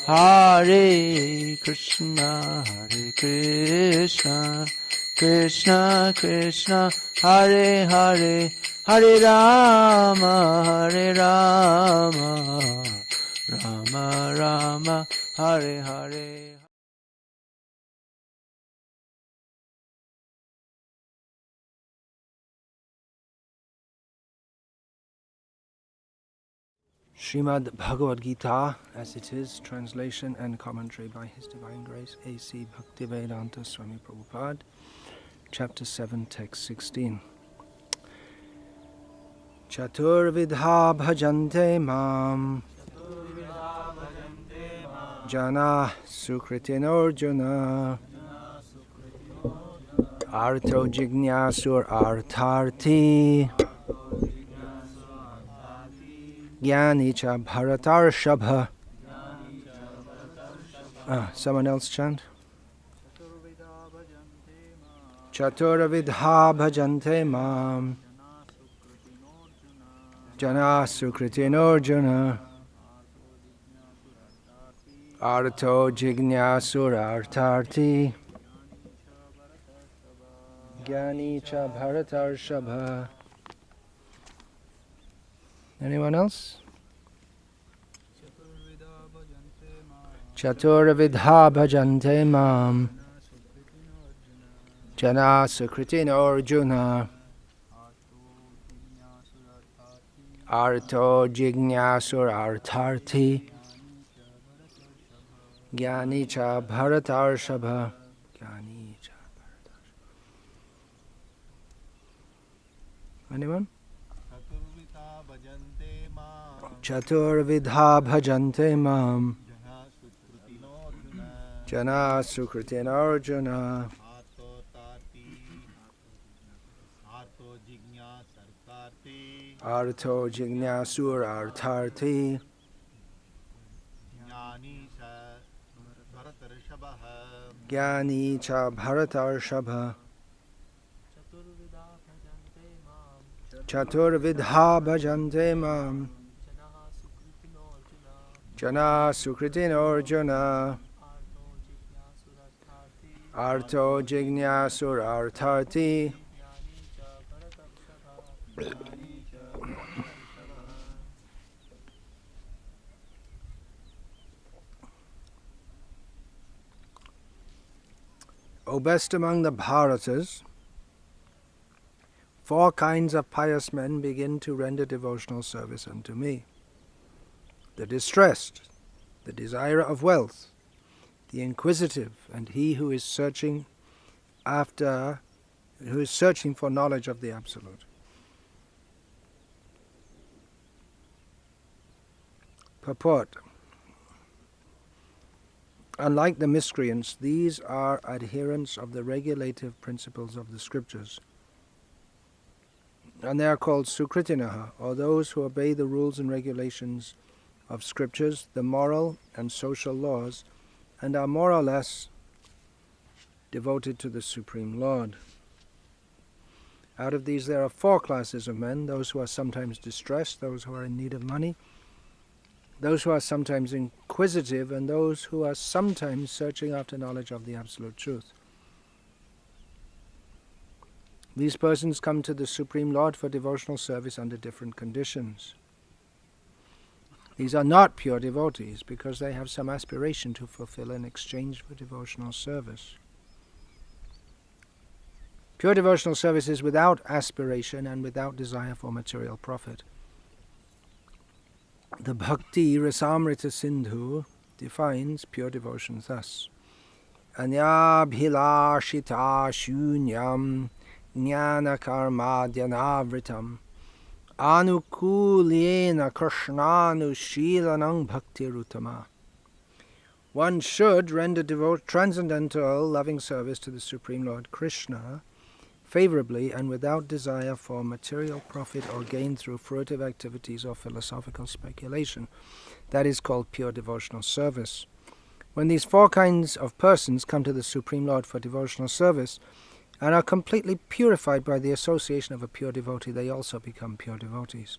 Hare Krishna, Hare Krishna, Krishna Krishna, Hare Hare, Hare Rama, Hare Rama, Rama Rama, Hare Hare. Srimad Bhagavad Gita, as it is, translation and commentary by His Divine Grace A.C. Bhakti Vedanta Swami Prabhupada, Chapter 7, Text 16. Chaturvidha bhajante mam jana sukritinarjuna arto jignasur artharti Jnani cha bharatarshabha. Someone else chant. Chaturvidha bhajante mam jana sukritinarjuna arto jignasur artharti Jnani cha bharatarshabha. Anyone else? Chaturvidha bhajante mam jana sukritina arjuna arto jignasur artharti Jnani cha bharatarshabha. Anyone? Chaturvidha bhajante mam jana sukritin arjuna arto jignasur artharti Jnani cha bharatarshabha. Chaturvidha bhajante mam jana sukritin arjuna arto jignasur artharti O best among the Bharatas, 4 kinds of pious men begin to render devotional service unto me. The distressed, the desirer of wealth, the inquisitive, and he who is searching for knowledge of the Absolute. Purport. Unlike the miscreants, these are adherents of the regulative principles of the scriptures, and they are called Sukritinaha, or those who obey the rules and regulations of scriptures, the moral and social laws, and are more or less devoted to the Supreme Lord. Out of these there are 4 classes of men: those who are sometimes distressed, those who are in need of money, those who are sometimes inquisitive, and those who are sometimes searching after knowledge of the Absolute Truth. These persons come to the Supreme Lord for devotional service under different conditions. These are not pure devotees because they have some aspiration to fulfill in exchange for devotional service. Pure devotional service is without aspiration and without desire for material profit. The Bhakti Rasamrita Sindhu defines pure devotion thus: Anyabhilashita shunyam jnana karma dhyanavritam anukulyena krishnanushilanam bhaktirutama. One should render transcendental loving service to the Supreme Lord Krishna favorably and without desire for material profit or gain through fruitive activities or philosophical speculation. That is called pure devotional service. When these 4 kinds of persons come to the Supreme Lord for devotional service and are completely purified by the association of a pure devotee, they also become pure devotees.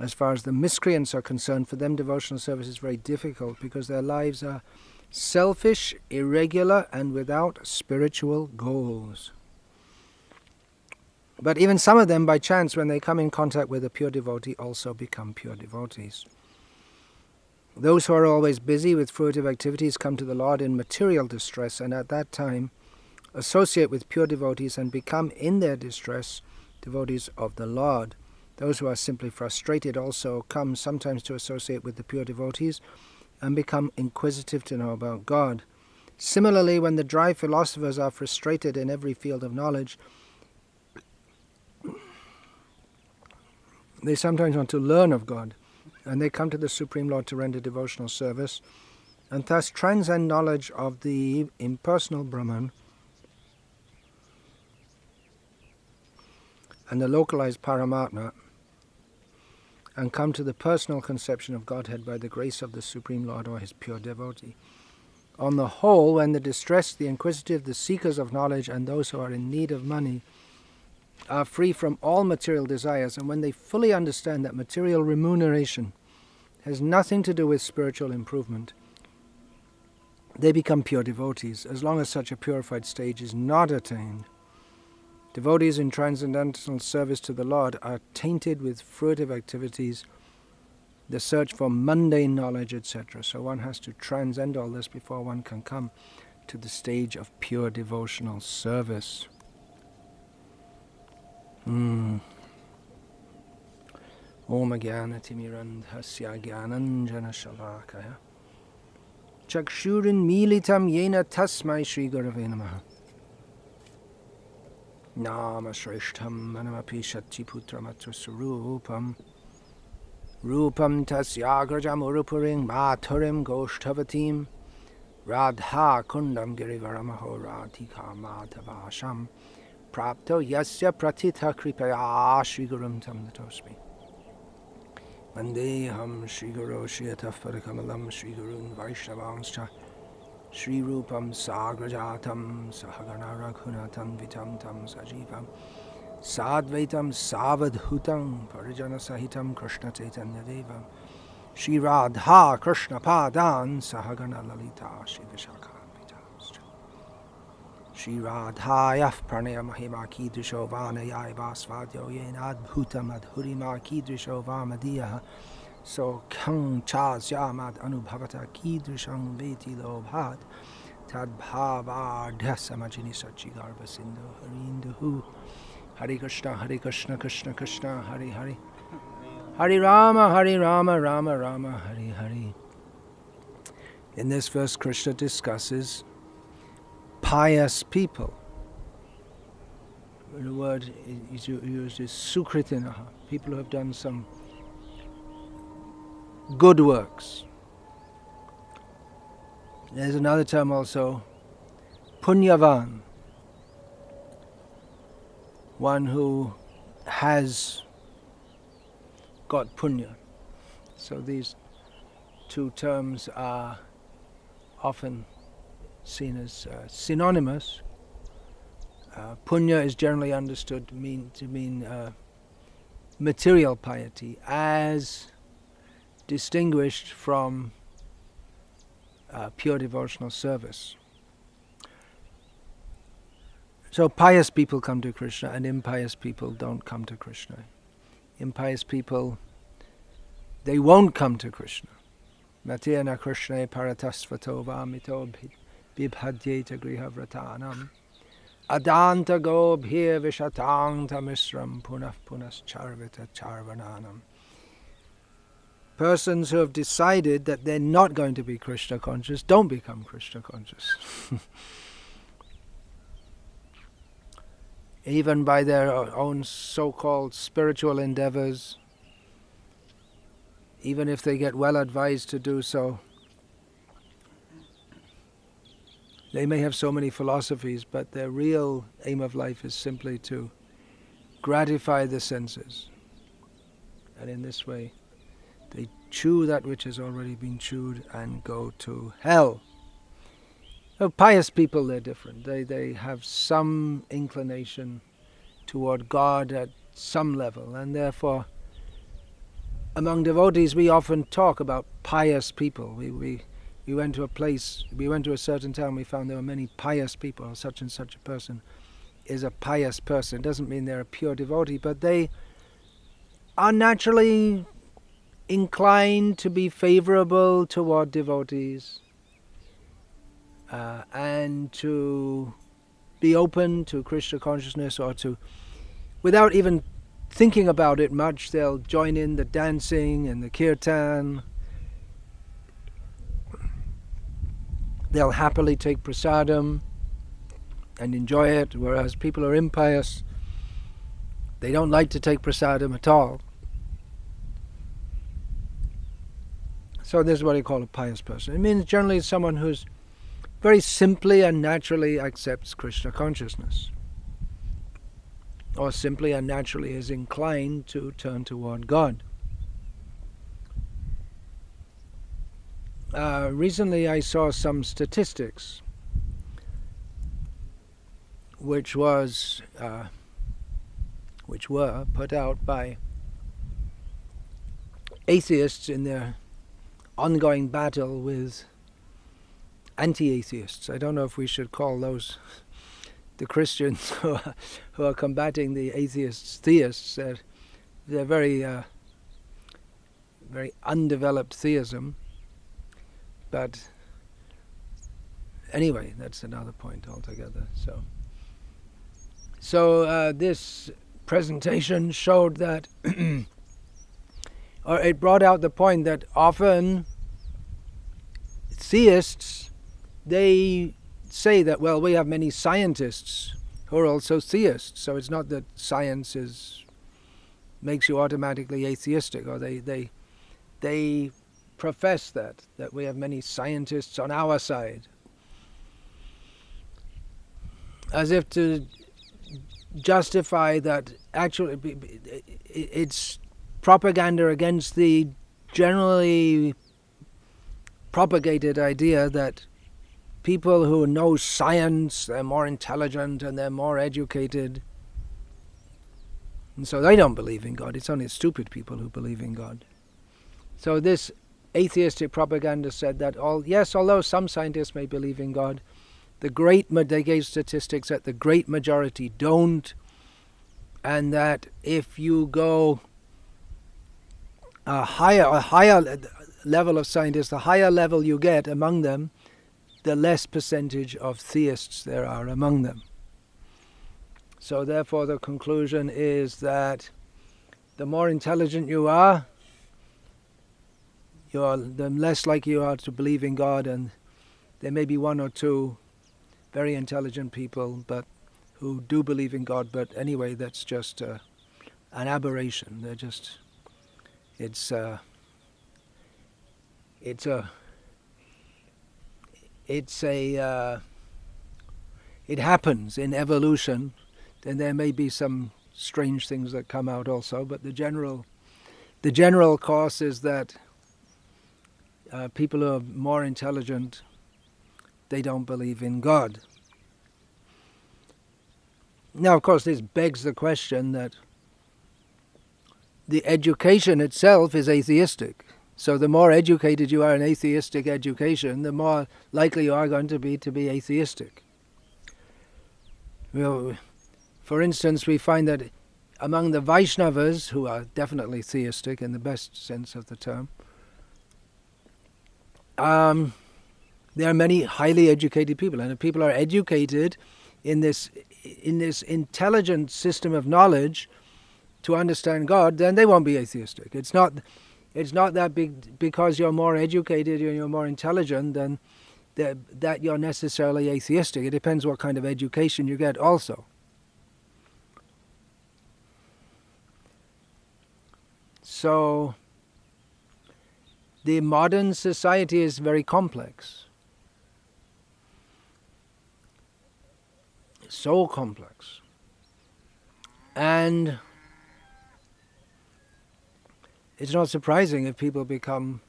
As far as the miscreants are concerned, for them devotional service is very difficult because their lives are selfish, irregular, and without spiritual goals. But even some of them, by chance, when they come in contact with a pure devotee, also become pure devotees. Those who are always busy with fruitive activities come to the Lord in material distress, and at that time associate with pure devotees and become, in their distress, devotees of the Lord. Those who are simply frustrated also come sometimes to associate with the pure devotees and become inquisitive to know about God. Similarly, when the dry philosophers are frustrated in every field of knowledge, they sometimes want to learn of God, and they come to the Supreme Lord to render devotional service, and thus transcend knowledge of the impersonal Brahman and the localized Paramatma, and come to the personal conception of Godhead by the grace of the Supreme Lord or his pure devotee. On the whole, when the distressed, the inquisitive, the seekers of knowledge, and those who are in need of money are free from all material desires, and when they fully understand that material remuneration has nothing to do with spiritual improvement, they become pure devotees, as long as such a purified stage is not attained. Devotees in transcendental service to the Lord are tainted with fruitive activities, the search for mundane knowledge, etc. So one has to transcend all this before one can come to the stage of pure devotional service. Om Jnanatirandhasya Jnananjana Shalakaya Chakshurin Militam Yena Tasmai Shri Gurave Namaha Nama Shrishtham Manamapi Shatiputramatra Surupam Rupam Tasyagrajam Urupuring Mathurim Goshtavatim Radha Kundam Girivaramaho Radhika Madhavasham Prapto Yasya Pratitha Kripaya Shri Gurum Tam Natosmi Vandeham Shri Guru Shiyataf Parakamalam Shri Gurun Vaishnavanscha Shri Rupam Sagrajatam Sahagana Raghunatam Vitam Tam Sajivam Sadvaitam Savadhutam Parijana Sahitam Krishna Chaitanya Devam Shri Radha Krishna Padan Sahagana Lalita Shri Vishakha Vitamscha Shri Radhayah Pranaya Mahima Kidrisho Vanayai Vasvadyo Yenad Bhutam Adhurima Kidrisho Vamadiya So Kang Chas Yamad Anubhavata Kidrishang Veti Lobhat Tad Bhava Dhasamajini Sachi Garba Sindhu Harinduhu Hare Krishna Krishna Krishna Hare Hare Hare Rama Rama Rama Hare Hare. In this verse, Krishna discusses pious people. The word is used is sukritinaha, people who have done some good works. There's another term also, punyavan, one who has got punya. So these two terms are often seen as synonymous. Punya is generally understood to mean material piety, as distinguished from pure devotional service. So pious people come to Krishna, and impious people don't come to Krishna. Impious people, they won't come to Krishna. Matena Krishna paratasvato vamito bibhadyeta grihavratanam adanta gobhir vishatang tamisram punah punas charvita charvananam. Persons who have decided that they're not going to be Krishna conscious don't become Krishna conscious. Even by their own so-called spiritual endeavors, even if they get well advised to do so. They may have so many philosophies, but their real aim of life is simply to gratify the senses. And in this way, they chew that which has already been chewed and go to hell. Pious people, they're different. They have some inclination toward God at some level, and therefore among devotees we often talk about pious people. We went to a place, we went to a certain town, we found there were many pious people. Such and such a person is a pious person. It doesn't mean they're a pure devotee, but they are naturally inclined to be favorable toward devotees and to be open to Krishna consciousness, or to, without even thinking about it much, they'll join in the dancing and the kirtan. They'll happily take prasadam and enjoy it, whereas people who are impious, they don't like to take prasadam at all. So this is what I call a pious person. It means generally someone who's very simply and naturally accepts Krishna consciousness, or simply and naturally is inclined to turn toward God. Recently I saw some statistics which were put out by atheists in their ongoing battle with anti-atheists. I don't know if we should call those the Christians who are combating the atheists theists. They're very undeveloped theism. But anyway, that's another point altogether. So this presentation showed that, or it brought out the point that often theists, they say that, well, we have many scientists who are also theists, so it's not that science makes you automatically atheistic, or they profess that we have many scientists on our side, as if to justify that actually it's propaganda against the generally propagated idea that people who know science, they're more intelligent and they're more educated, and so they don't believe in God. It's only stupid people who believe in God. So this atheistic propaganda said that, although some scientists may believe in God, they gave statistics that the great majority don't, and that if you go a higher level of scientists, the higher level you get among them, the less percentage of theists there are among them. So therefore the conclusion is that the more intelligent you are, the less likely you are to believe in God, and there may be one or two very intelligent people but who do believe in God, but anyway, that's just an aberration. It happens in evolution, and there may be some strange things that come out also, but the general course is that people who are more intelligent, they don't believe in God. Now, of course, this begs the question that the education itself is atheistic. So the more educated you are in atheistic education, the more likely you are going to be atheistic. For instance, we find that among the Vaishnavas, who are definitely theistic in the best sense of the term, there are many highly educated people, and if people are educated in this intelligent system of knowledge to understand God, then they won't be atheistic. It's not that big because you're more educated and you're more intelligent than that you're necessarily atheistic. It depends what kind of education you get also. So the modern society is very complex. So complex. And it's not surprising if people become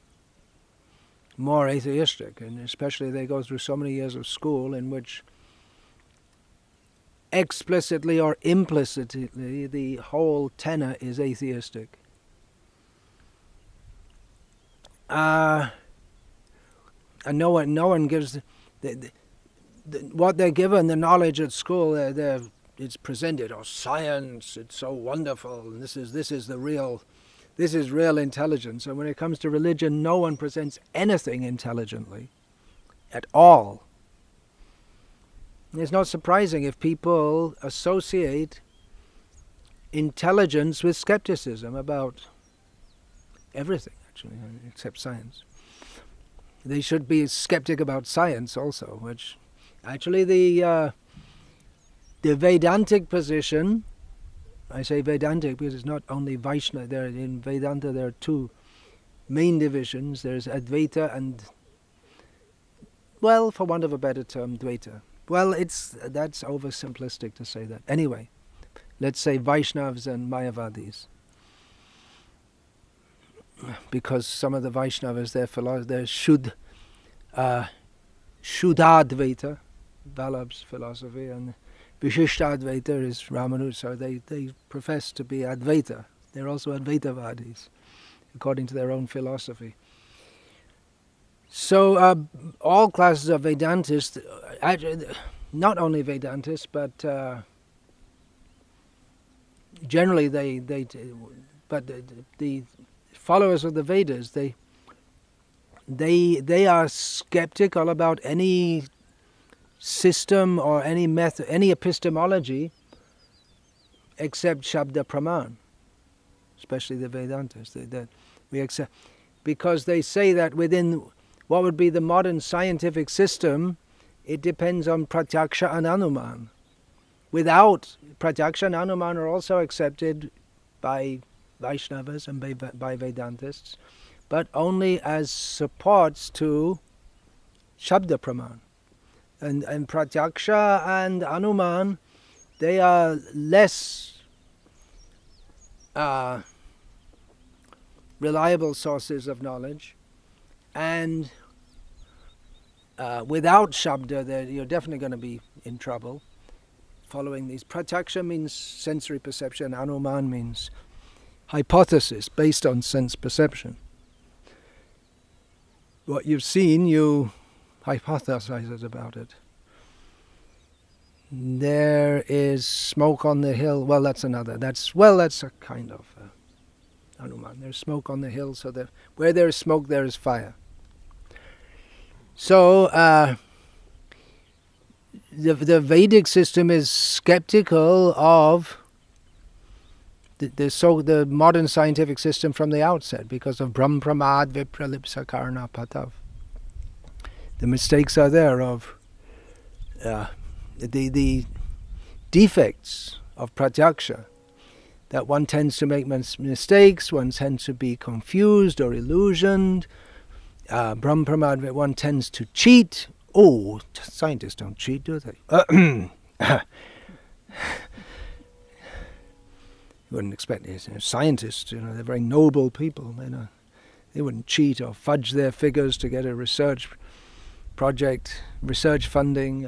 more atheistic, and especially they go through so many years of school in which explicitly or implicitly the whole tenor is atheistic. and no one gives what they're given, the knowledge at school. It's presented, science, it's so wonderful, and this is real intelligence. And when it comes to religion, no one presents anything intelligently at all. It's not surprising if people associate intelligence with skepticism about everything, actually, except science. They should be skeptic about science also, which actually the Vedantic position, I say Vedantic because it's not only Vaishnava. In Vedanta there are two main divisions. There's Advaita and, well, for want of a better term, Dvaita. Well, that's oversimplistic to say that. Anyway, let's say Vaishnavas and Mayavadis. Because some of the Vaishnavas, they're Shuddhadvaita, Vallabh's philosophy, and Vishishtadvaita is Ramanuja, so they profess to be Advaita. They're also Advaitavadis, according to their own philosophy. So all classes of Vedantists, not only Vedantists, but generally the followers of the Vedas, they are skeptical about any system or any method, any epistemology, except Shabda Praman, especially the Vedantists. That we accept, because they say that within what would be the modern scientific system, it depends on Pratyaksha and Anuman. Without Pratyaksha and Anuman are also accepted by Vaishnavas and by Vedantists, but only as supports to Shabda Praman. And Pratyaksha and Anuman, they are less reliable sources of knowledge, and without Shabda, you're definitely going to be in trouble following these. Pratyaksha means sensory perception, Anuman means hypothesis based on sense perception. What you've seen, you hypothesize about it. There is smoke on the hill. Well, that's a kind of Anuman. There's smoke on the hill, so that where there is smoke, there is fire. So the Vedic system is skeptical of the modern scientific system from the outset because of Brahm Pramad Vipralipsa Karna Patav. The mistakes are there of the defects of Pratyaksha, that one tends to make mistakes, one tends to be confused or illusioned. Brahm Pramad, one tends to cheat. Oh, scientists don't cheat, do they? You wouldn't expect this. Scientists, they're very noble people. They wouldn't cheat or fudge their figures to get a research project, research funding.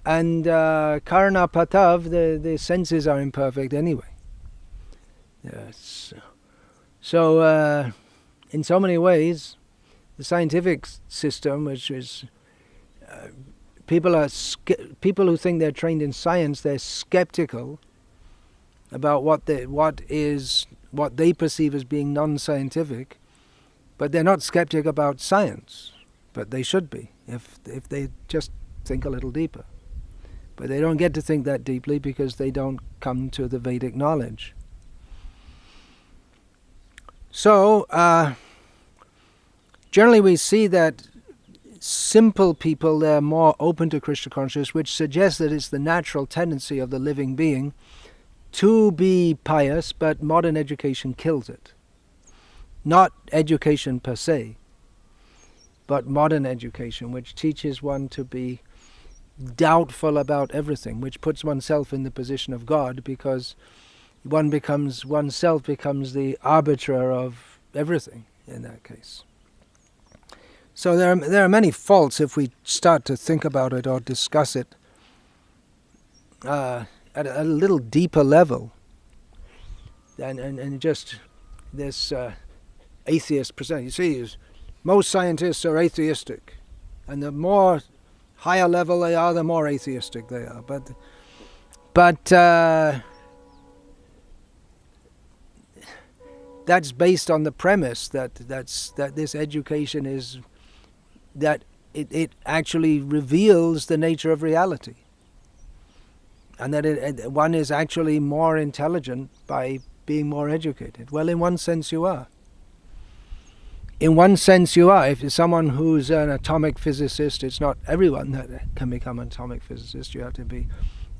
And Karna Patav, the senses are imperfect anyway. Yes. So, in so many ways, the scientific system, which is people who think they're trained in science, they're skeptical about what they perceive as being non-scientific, but they're not skeptic about science. But they should be if they just think a little deeper. But they don't get to think that deeply because they don't come to the Vedic knowledge. So, generally we see that simple people, they're more open to Krishna consciousness, which suggests that it's the natural tendency of the living being to be pious, but modern education kills it. Not education per se, but modern education, which teaches one to be doubtful about everything, which puts oneself in the position of God, because oneself becomes the arbiter of everything in that case. So there are many faults if we start to think about it or discuss it at a little deeper level, and just this atheist percent. You see, most scientists are atheistic, and the more higher level they are, the more atheistic they are. But that's based on the premise that this education is that it actually reveals the nature of reality, and that one is actually more intelligent by being more educated. Well, in one sense you are. In one sense you are. If you're someone who's an atomic physicist, it's not everyone that can become an atomic physicist. You have to be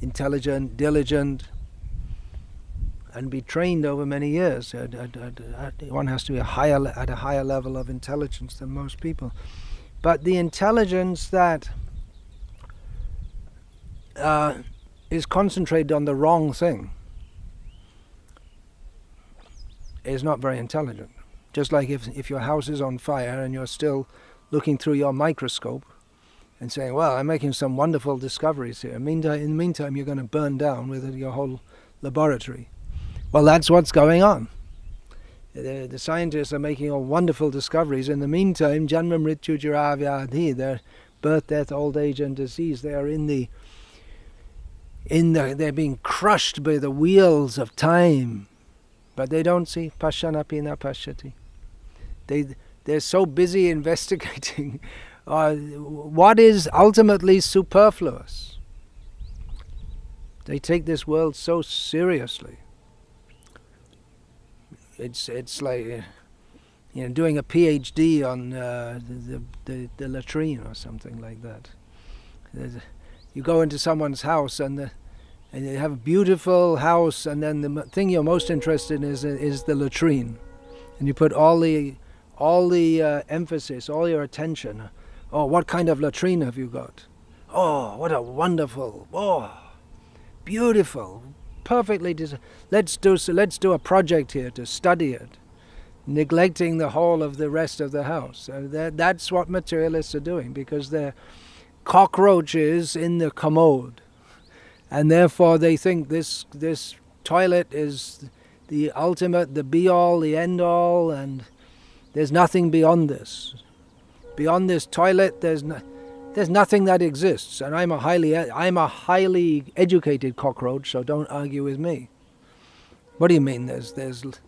intelligent, diligent, and be trained over many years. One has to be at a higher level of intelligence than most people. But the intelligence that is concentrated on the wrong thing is not very intelligent. Just like if your house is on fire and you're still looking through your microscope and saying, well, I'm making some wonderful discoveries here. In the meantime, you're going to burn down with your whole laboratory. Well, that's what's going on. The scientists are making all wonderful discoveries. In the meantime, Janma Mrityu Jara Vyadhi, their birth, death, old age, and disease, they are they're being crushed by the wheels of time. But they don't see Pashyanapi na Pashyati. They're so busy investigating what is ultimately superfluous. They take this world so seriously. It's like doing a PhD on the latrine or something like that. You go into someone's house and you have a beautiful house, and then the thing you're most interested in is the latrine, and you put all the emphasis, all your attention. Oh, what kind of latrine have you got? Oh, what a wonderful! Oh, beautiful, perfectly designed. Let's do a project here to study it, neglecting the whole of the rest of the house. That's what materialists are doing, because they're cockroaches in the commode. And therefore they think this toilet is the ultimate, the be-all, the end-all, and there's nothing beyond this. Beyond this toilet, there's nothing that exists. And I'm a highly educated cockroach, so don't argue with me. What do you mean? There's beyond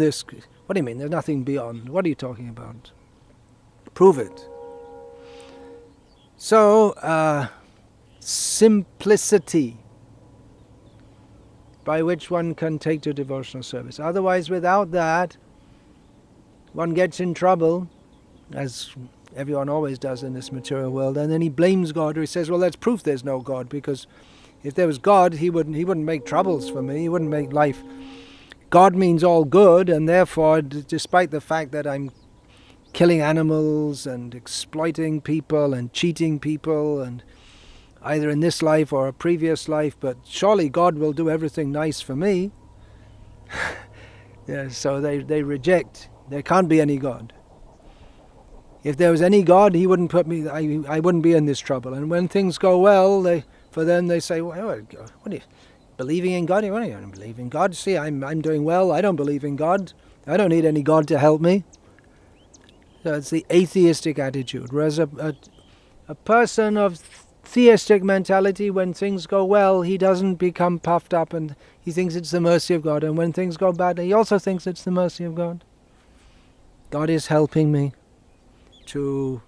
this. What do you mean? There's nothing beyond. What are you talking about? Prove it. So. Simplicity by which one can take to devotional service. Otherwise, without that, one gets in trouble, as everyone always does in this material world, and then he blames God, or he says, well, that's proof there's no God, because if there was God, he wouldn't make troubles for me, he wouldn't make life. God means all good, and therefore, despite the fact that I'm killing animals and exploiting people and cheating people, and either in this life or a previous life, but surely God will do everything nice for me. Yeah, so they reject. There can't be any God. If there was any God, he wouldn't put me. I wouldn't be in this trouble. And when things go well, they say, well, what are you believing in God? What are you don't believe in God? See, I'm doing well. I don't believe in God. I don't need any God to help me. So it's the atheistic attitude. Whereas a person of theistic mentality, when things go well, he doesn't become puffed up and he thinks it's the mercy of God. And when things go bad, he also thinks it's the mercy of God. God is helping me to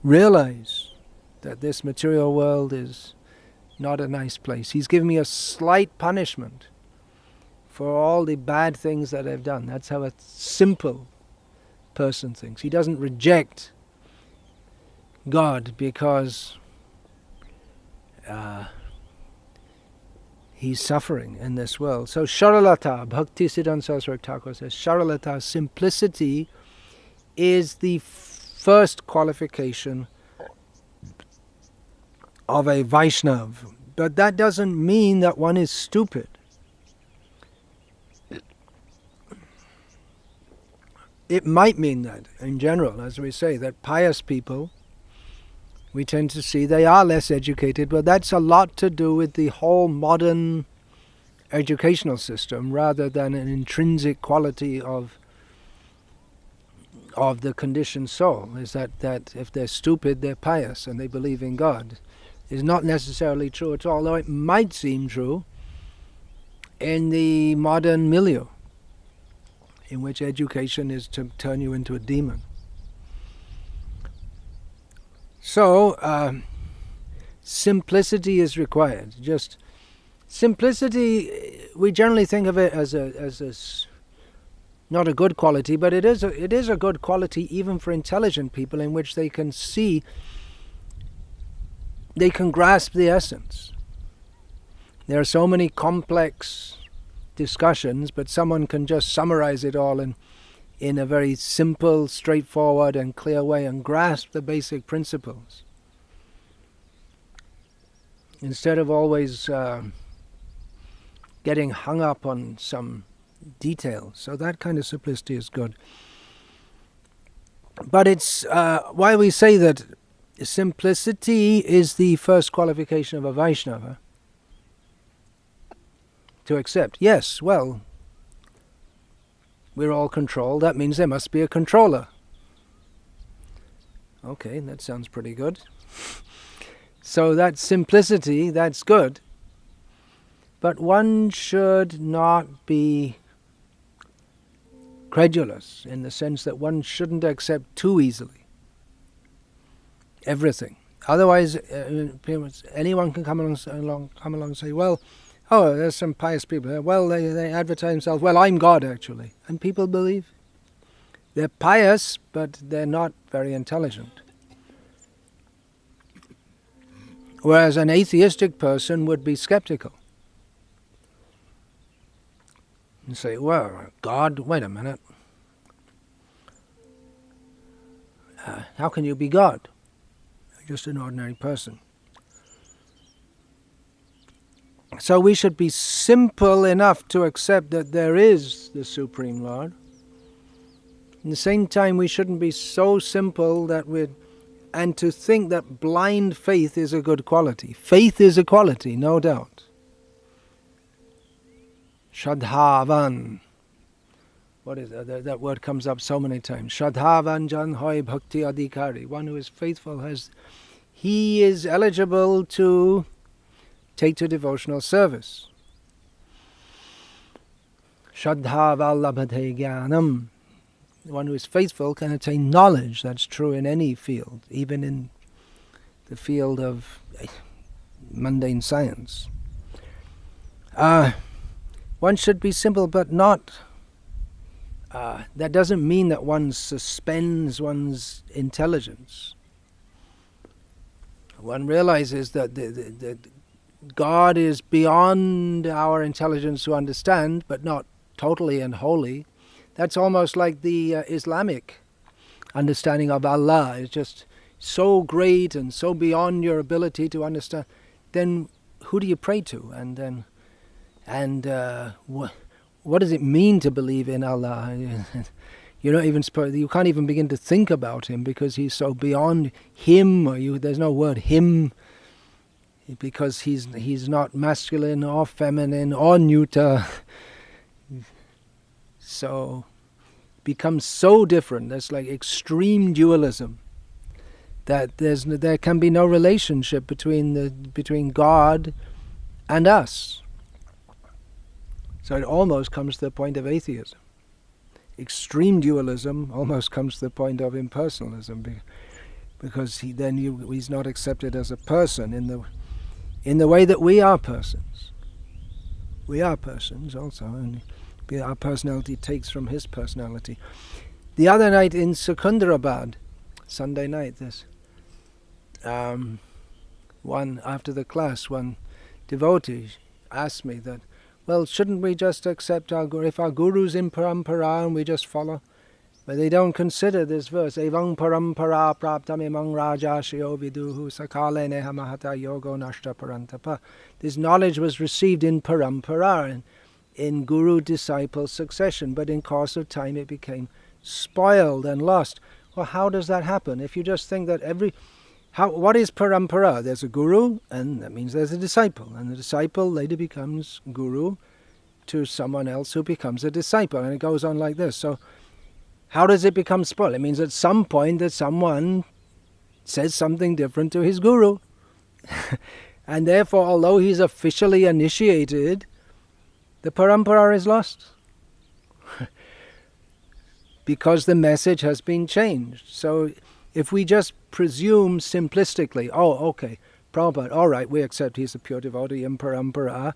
realize that this material world is not a nice place. He's given me a slight punishment for all the bad things that I've done. That's how a simple person thinks. He doesn't reject God because he's suffering in this world. So Sharalata, Bhakti Siddhanta Saraswati Thakur says, Sharalata, simplicity, is the first qualification of a Vaishnav. But that doesn't mean that one is stupid. It might mean that, in general, as we say, that pious people, we tend to see they are less educated, but that's a lot to do with the whole modern educational system rather than an intrinsic quality of of the conditioned soul, is that if they're stupid, they're pious and they believe in God. Is not necessarily true at all, although it might seem true in the modern milieu, in which education is to turn you into a demon. So, simplicity is required. Just simplicity, we generally think of it as not a good quality, but it is a good quality even for intelligent people, in which they can see, they can grasp the essence. There are so many complex discussions, but someone can just summarize it all in a very simple, straightforward and clear way and grasp the basic principles, instead of always getting hung up on some details. So that kind of simplicity is good. But it's why we say that simplicity is the first qualification of a Vaishnava to accept. Yes, well, we're all controlled. That means there must be a controller. Okay, that sounds pretty good. So that simplicity, that's good. But one should not be credulous, in the sense that one shouldn't accept too easily everything. Otherwise, anyone can come along and say, well, oh, there's some pious people here. Well, they advertise themselves, well, I'm God, actually. And people believe. They're pious, but they're not very intelligent. Whereas an atheistic person would be skeptical. And say, well, God, wait a minute. How can you be God? You're just an ordinary person. So we should be simple enough to accept that there is the Supreme Lord. At the same time, we shouldn't be so simple and to think that blind faith is a good quality. Faith is a quality, no doubt. Shadhavan. What is that? That word comes up so many times. Shadhavan jan hoy bhakti adhikari. One who is faithful he is eligible to take to devotional service. Shadha vallabhate jnanam. One who is faithful can attain knowledge. That's true in any field, even in the field of mundane science. One should be simple, but not... that doesn't mean that one suspends one's intelligence. One realizes that God is beyond our intelligence to understand, but not totally and wholly. That's almost like the Islamic understanding of Allah is just so great and so beyond your ability to understand. Then who do you pray to? And what does it mean to believe in Allah? You're not even supposed. You can't even begin to think about Him because He's so beyond Him. There's no word Him, because He's not masculine or feminine or neuter. So it becomes so different. There's like extreme dualism. That there can be no relationship between God and us. So it almost comes to the point of atheism. Extreme dualism almost comes to the point of impersonalism, because he's not accepted as a person in the way that we are persons. We are persons also, and our personality takes from his personality. The other night in Secunderabad, Sunday night, after the class, one devotee asked me that, well, shouldn't we just accept our Guru? If our Guru's in parampara and we just follow? But they don't consider this verse. Evang parampara praptam imang rajashyo viduhu sakale neha mahata yogo nashta parantapa. This knowledge was received in parampara, in Guru-disciple succession, but in course of time it became spoiled and lost. Well, how does that happen? If you just think that what is parampara? There's a guru, and that means there's a disciple. And the disciple later becomes guru to someone else who becomes a disciple. And it goes on like this. So How does it become spoiled? It means at some point that someone says something different to his guru. And therefore, although he's officially initiated, the parampara is lost. Because the message has been changed. So if we just presume simplistically, oh, okay, Prabhupada, all right, we accept he's a pure devotee in parampara.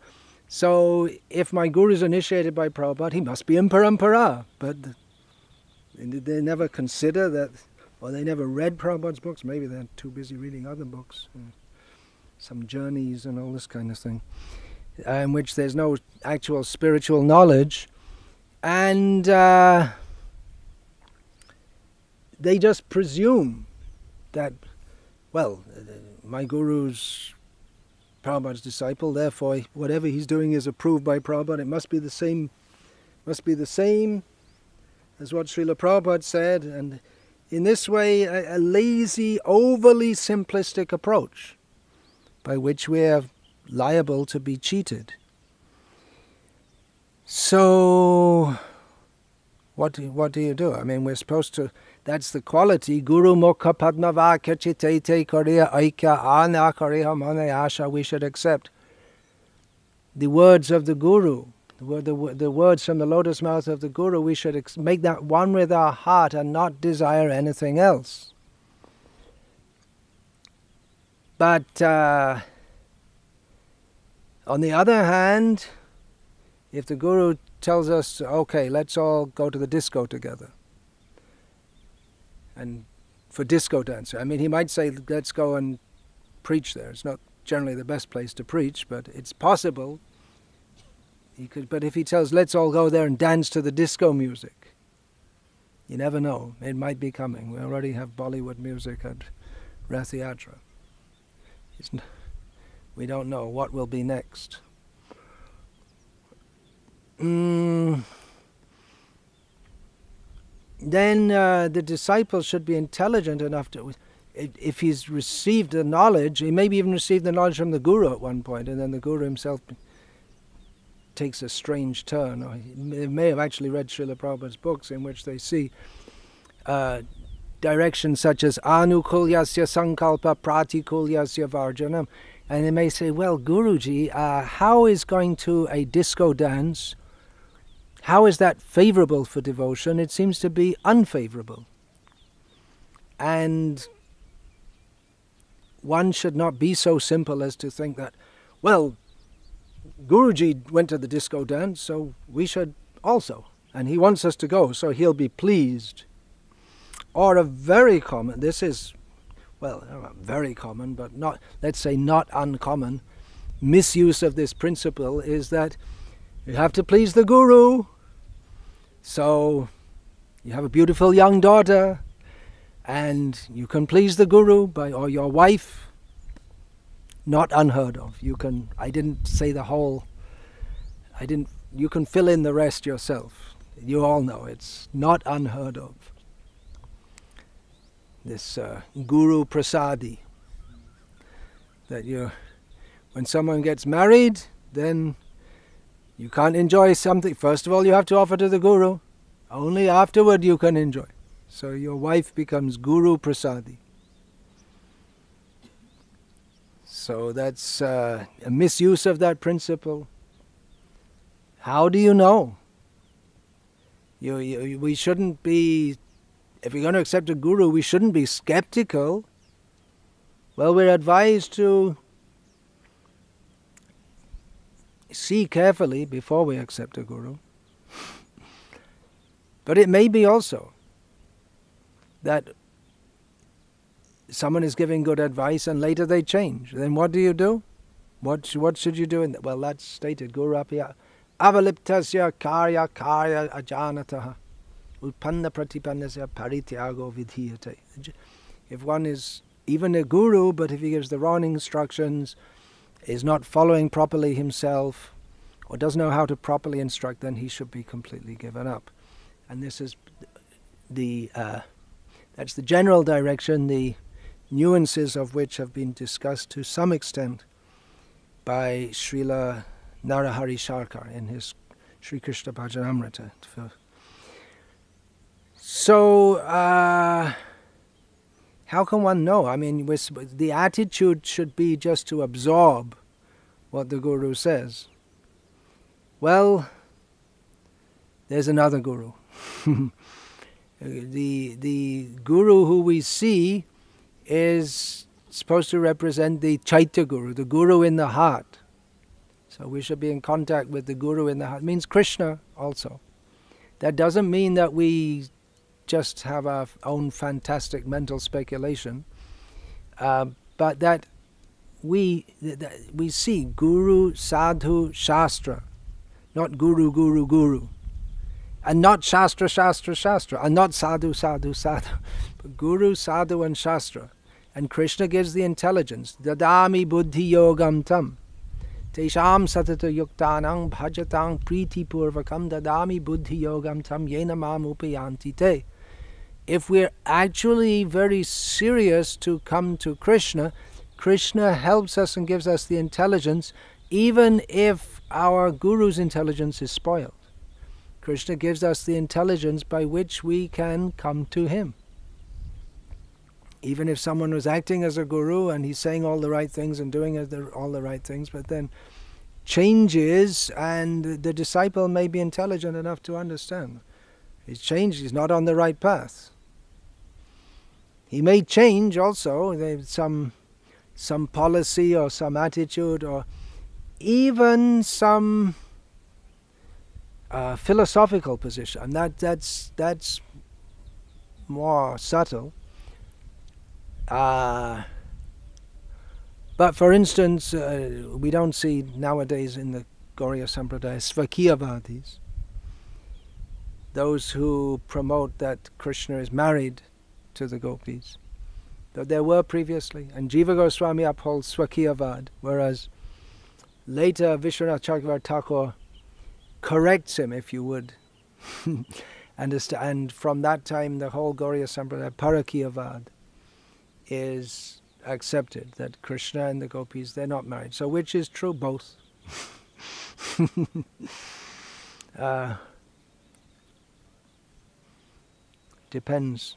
So if my guru is initiated by Prabhupada, he must be in parampara. But they never consider that, or they never read Prabhupada's books. Maybe they're too busy reading other books, some journeys and all this kind of thing, in which there's no actual spiritual knowledge. And they just presume that, well, my guru's Prabhupada's disciple, therefore whatever he's doing is approved by Prabhupada. It must be the same as what Srila Prabhupada said. And in this way, a lazy, overly simplistic approach by which we are liable to be cheated. So what do you do? I mean, we're supposed to, that's the quality, Guru Mukha Padmavakya Chitete Kariya Aikya Ana Kariha Mane Asha, we should accept the words of the Guru, the words from the lotus mouth of the Guru. We should make that one with our heart and not desire anything else. But on the other hand, if the Guru tells us, okay, let's all go to the disco together, and for disco dance, I mean, he might say, let's go and preach there. It's not generally the best place to preach, but it's possible. He could. But if he tells, let's all go there and dance to the disco music, you never know. It might be coming. We already have Bollywood music at Rath Yatra. We don't know what will be next. Then the disciple should be intelligent enough to, if he's received the knowledge, he maybe even received the knowledge from the Guru at one point, and then the Guru himself takes a strange turn, or he may have actually read Srila Prabhupada's books in which they see directions such as Anukulyasya Sankalpa Pratikulyasya Varjanam, and they may say, well, Guruji, how is going to a disco dance, how is that favorable for devotion? It seems to be unfavorable. And one should not be so simple as to think that, well, Guruji went to the disco dance, so we should also. And he wants us to go, so he'll be pleased. Or a very common, this is, well, very common, but not, let's say not uncommon, misuse of this principle is that you have to please the Guru. So you have a beautiful young daughter, and you can please the Guru or your wife. Not unheard of. You can. I didn't say the whole. You can fill in the rest yourself. You all know it's not unheard of. This Guru Prasadi. That when someone gets married, then you can't enjoy something. First of all, you have to offer to the Guru. Only afterward you can enjoy. So your wife becomes Guru Prasadi. So that's a misuse of that principle. How do you know? We shouldn't be, if we're going to accept a Guru, we shouldn't be skeptical. Well, we're advised to see carefully before we accept a Guru. But it may be also that someone is giving good advice and later they change. Then what do? What should you do? Well, that's stated. Guru apya avaliptasya karya ajanataha utpanna pratipannasya parityago vidhiyate. If one is even a Guru, but if he gives the wrong instructions, is not following properly himself, or doesn't know how to properly instruct, then he should be completely given up. And this is that's the general direction, the nuances of which have been discussed to some extent by Srila Narahari Sharkar in his Sri Krishna Bhajanamrita. So, how can one know? I mean, the attitude should be just to absorb what the Guru says. Well, there's another Guru. The Guru who we see is supposed to represent the Chaitya Guru, the Guru in the heart. So we should be in contact with the Guru in the heart. It means Krishna also. That doesn't mean that we just have our own fantastic mental speculation, but that we see Guru, Sadhu, Shastra, not Guru, Guru, Guru, and not Shastra, Shastra, Shastra, and not Sadhu, Sadhu, Sadhu, but Guru, Sadhu, and Shastra. And Krishna gives the intelligence. Dadami buddhi yogam tam. Tesham satata yuktanang bhajatang priti purvakam dadami buddhi yogam tam yena mam upayanti te. If we're actually very serious to come to Krishna, Krishna helps us and gives us the intelligence, even if our Guru's intelligence is spoiled. Krishna gives us the intelligence by which we can come to him. Even if someone was acting as a Guru and he's saying all the right things and doing all the right things, but then changes and the disciple may be intelligent enough to understand. He's changed, he's not on the right path. He may change also, some policy or some attitude or even some philosophical position. And that's more subtle. But for instance, we don't see nowadays in the Gauriya Sampradaya Svakiyavadis, those who promote that Krishna is married to the gopis. Though there were previously, and Jiva Goswami upholds Swakiyavad, whereas later Vishwanath Chakravarti Thakur corrects him, if you would. And from that time the whole Gauriya Sampradaya Parakiyavad is accepted, that Krishna and the gopis, they're not married. So which is true? Both. Depends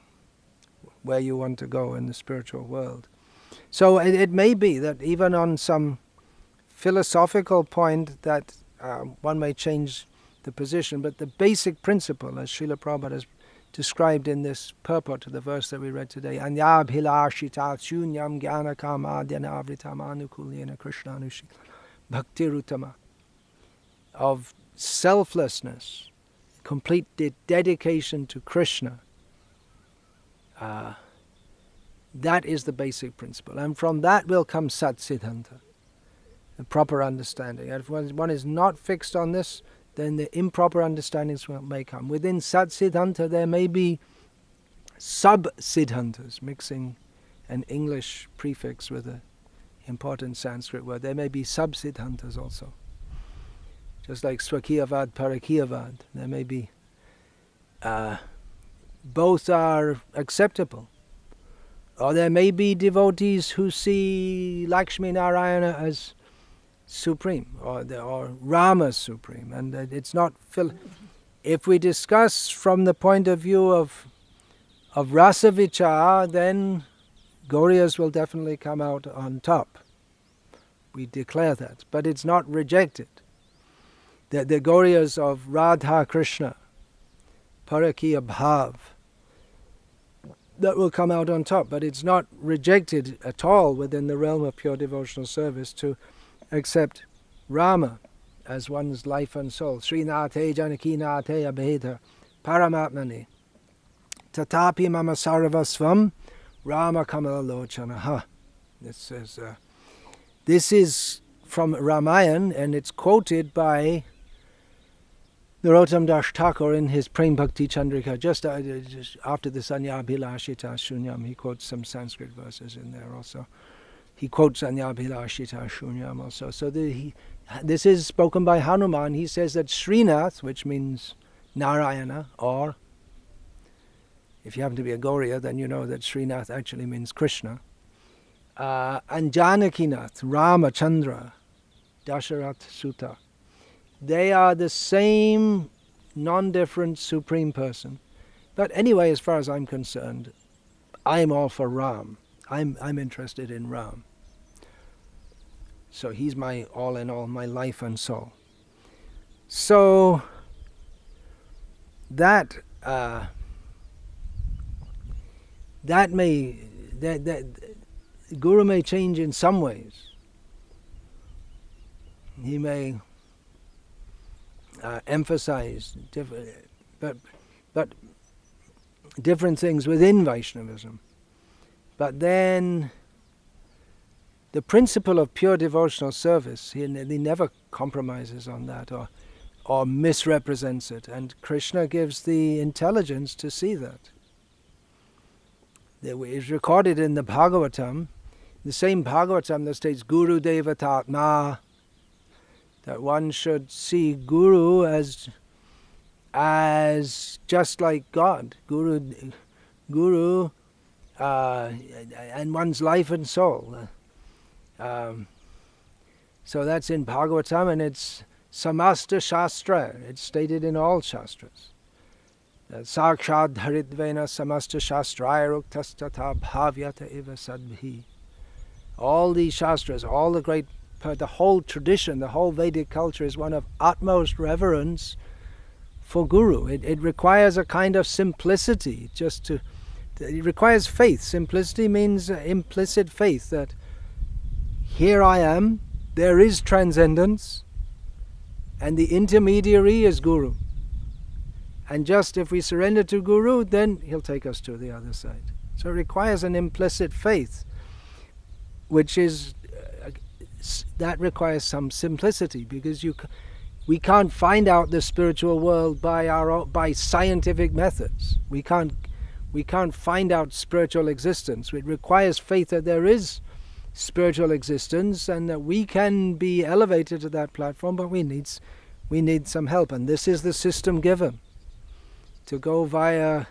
where you want to go in the spiritual world. So it may be that even on some philosophical point that one may change the position, but the basic principle, as Srila Prabhupada has described in this purport to the verse that we read today, Anyabhilashita shunyam jnana kamadhyana avritam anukulyena krishnanushi bhaktirutama, of selflessness, complete dedication to Krishna. That is the basic principle, and from that will come Sat Siddhanta, the proper understanding. And if one is not fixed on this, then the improper understandings may come. Within Sat Siddhanta there may be sub-siddhantas, mixing an English prefix with an important Sanskrit word. There may be sub-siddhantas also. Just like Swakiyavad, Parakiyavad, there may be, both are acceptable. Or there may be devotees who see Lakshmi Narayana as supreme, or Rama supreme, and it's not. If we discuss from the point of view of rasa vichar, then Gauriyas will definitely come out on top. We declare that, but it's not rejected. The Gauriyas of Radha Krishna, Parakiya Bhav, that will come out on top, but it's not rejected at all within the realm of pure devotional service to accept Rama as one's life and soul. Srinate Janaki-nate abheda paramatmani tatapi mama sarvasvam Rama kamalalochanaha. This is from Ramayana, and it's quoted by Narottam Das Thakur in his Prem Bhakti Chandrika. Just after the Sanyabhilashita Shunyam, he quotes some Sanskrit verses in there also. He quotes Sanyabhilashita Shunyam also. So this is spoken by Hanuman. He says that Srinath, which means Narayana, or if you happen to be a Gauriya, then you know that Srinath actually means Krishna. And Janakinath, Ramachandra, Dasharat Sutta. They are the same non-different Supreme Person, But anyway, as far as I'm concerned, I'm all for Ram. I'm interested in Ram. So he's my all in all, my life and soul. So that Guru may change in some ways. He may emphasize different things within Vaishnavism. But then the principle of pure devotional service, he never compromises on that or misrepresents it. And Krishna gives the intelligence to see that. It is recorded in the Bhagavatam, the same Bhagavatam that states Guru Devatatma, that one should see Guru as just like God, Guru, and one's life and soul. So that's in Bhagavatam, and it's Samasta Shastra. It's stated in all Shastras. Sakshad Haridvena Samasta Shastraya Ruktastata Bhavyata Eva Sadbhi. All these Shastras, all the whole tradition, the whole Vedic culture is one of utmost reverence for Guru. It requires a kind of simplicity, it requires faith. Simplicity means implicit faith that here I am, there is transcendence, and the intermediary is Guru. And just if we surrender to Guru, then he'll take us to the other side. So it requires an implicit faith, which is that requires some simplicity, because we can't find out the spiritual world by scientific methods. We can't find out spiritual existence. It requires faith that there is spiritual existence and that we can be elevated to that platform, but we need some help, and this is the system given to go via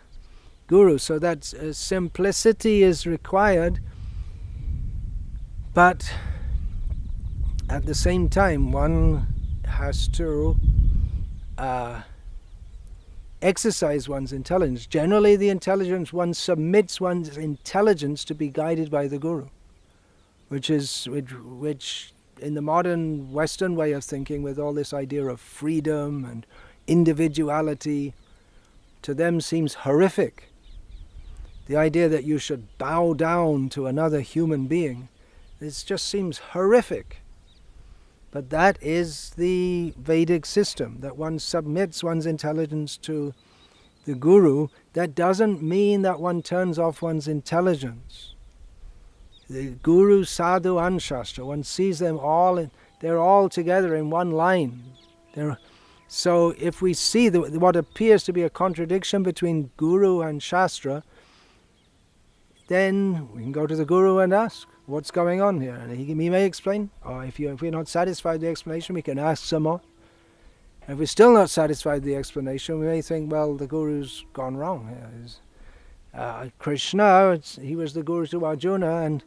Guru. So that simplicity is required, but at the same time one has to exercise one's intelligence. Generally one submits one's intelligence to be guided by the Guru, which in the modern Western way of thinking, with all this idea of freedom and individuality, to them seems horrific. The idea that you should bow down to another human being, it just seems horrific. But that is the Vedic system, that one submits one's intelligence to the Guru. That doesn't mean that one turns off one's intelligence. The Guru, Sadhu and Shastra, one sees them all, and they're all together in one line. So if we see what appears to be a contradiction between Guru and Shastra, then we can go to the Guru and ask, what's going on here? And he may explain. Or if we're not satisfied with the explanation, we can ask some more. And if we're still not satisfied with the explanation, we may think, well, the Guru's gone wrong here. Krishna, he was the Guru to Arjuna,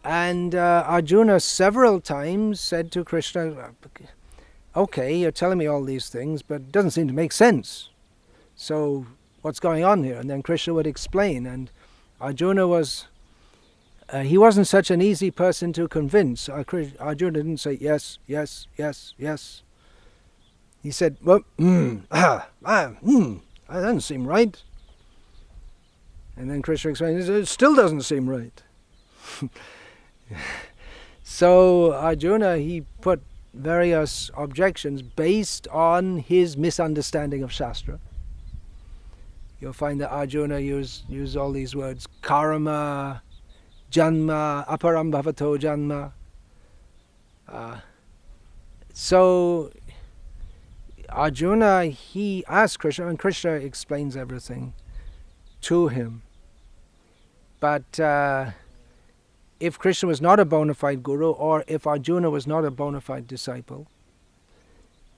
and Arjuna several times said to Krishna, okay, you're telling me all these things, but it doesn't seem to make sense. So what's going on here? And then Krishna would explain, and Arjuna he wasn't such an easy person to convince. Arjuna didn't say yes, yes, yes, yes. He said, well, that doesn't seem right. And then Krishna explained, it still doesn't seem right. So Arjuna, he put various objections based on his misunderstanding of Shastra. You'll find that Arjuna used all these words, karma, janma, aparam bhavato janma. So Arjuna, he asked Krishna, and Krishna explains everything to him. But if Krishna was not a bona fide Guru, or if Arjuna was not a bona fide disciple,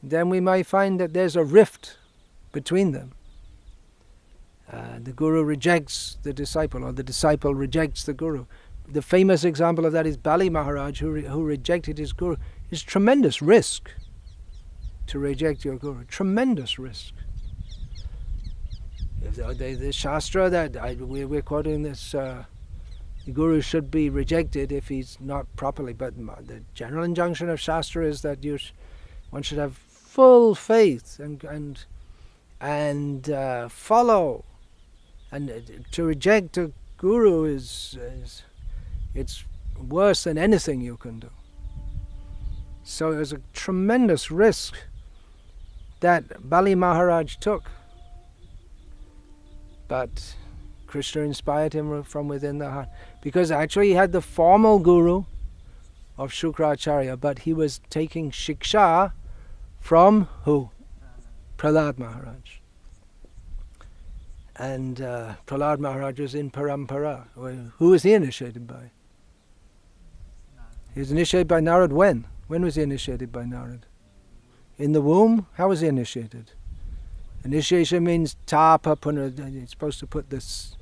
then we might find that there's a rift between them. The Guru rejects the disciple, or the disciple rejects the Guru. The famous example of that is Bali Maharaj, who rejected his Guru. It's tremendous risk to reject your Guru. Tremendous risk. The Shastra that we're quoting this, the Guru should be rejected if he's not properly, but the general injunction of Shastra is that one should have full faith and follow, and to reject a Guru is it's worse than anything you can do. So it was a tremendous risk that Bali Maharaj took. But Krishna inspired him from within the heart. Because actually he had the formal guru of Shukracharya, but he was taking shiksha from who? Prahlad Maharaj. And Prahlad Maharaj was in Parampara. Who was he initiated by? He was initiated by Narad when? When was he initiated by Narad? In the womb? How was he initiated? Initiation means tapa punna. You're supposed to put this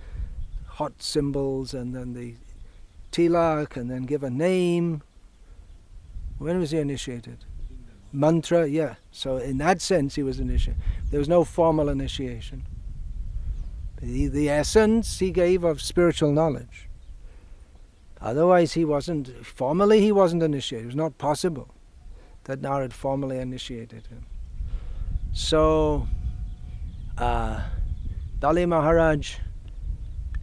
hot symbols and then the tilak and then give a name. When was he initiated? Mantra, yeah. So in that sense he was initiated. There was no formal initiation. The essence he gave of spiritual knowledge. Otherwise he wasn't initiated. It was not possible that Narad formally initiated him. So Bali Maharaj,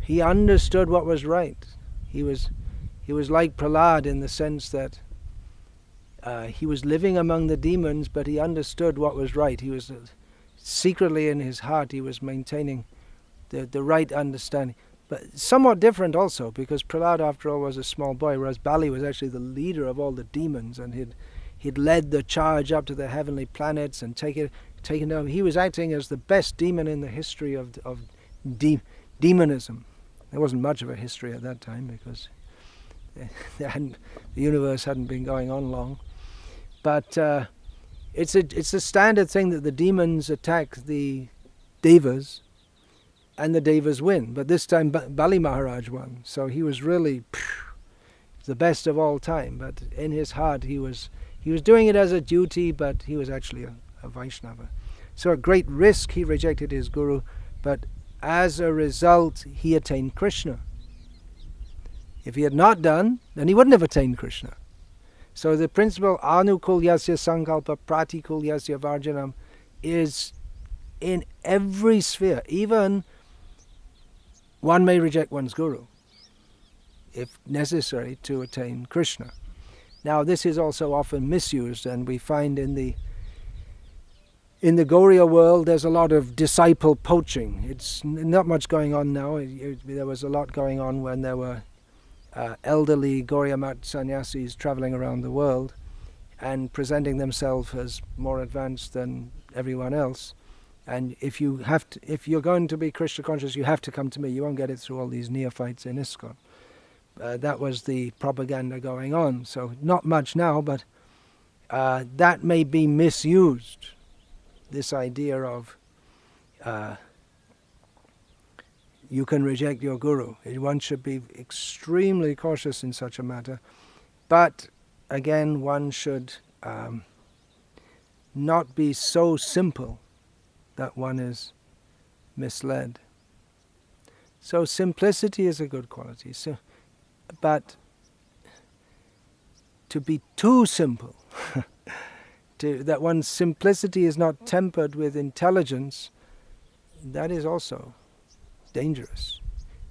he understood what was right. He was like Prahlad in the sense that he was living among the demons, but he understood what was right. He was secretly in his heart, he was maintaining the right understanding. But somewhat different also, because Prahlad, after all, was a small boy, whereas Bali was actually the leader of all the demons, and he'd led the charge up to the heavenly planets and taken down. He was acting as the best demon in the history of demonism. There wasn't much of a history at that time because the universe hadn't been going on long. But it's a standard thing that the demons attack the devas, and the devas win. But this time Bali Maharaj won, so he was really the best of all time. But in his heart he was doing it as a duty, but he was actually a Vaishnava. So at great risk he rejected his guru, but as a result he attained Krishna. If he had not done, then he wouldn't have attained Krishna. So the principle anukulyasya sankalpa pratikulyasya varjanam is in every sphere. Even one may reject one's guru, if necessary, to attain Krishna. Now this is also often misused, and we find in the Gauriya world there's a lot of disciple poaching. It's not much going on now. There was a lot going on when there were elderly Gauriya Mat sannyasis traveling around the world and presenting themselves as more advanced than everyone else. And if you're going to be Krishna conscious, you have to come to me. You won't get it through all these neophytes in ISKCON. That was the propaganda going on. So not much now, but that may be misused. This idea of you can reject your guru. One should be extremely cautious in such a matter. But again, one should not be so simple that one is misled. So simplicity is a good quality. But to be too simple, that one's simplicity is not tempered with intelligence, that is also dangerous.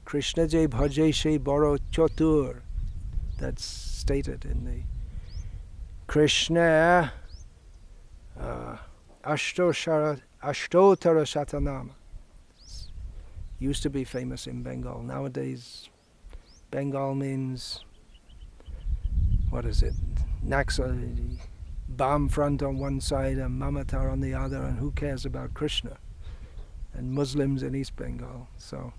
Krishna je bhaje she boro chotur. That's stated in the Krishna Ashtotara Shatanama. Used to be famous in Bengal. Nowadays, Bengal means, what is it? Naxal, Bam front on one side and Mamatar on the other, and who cares about Krishna? And Muslims in East Bengal. So,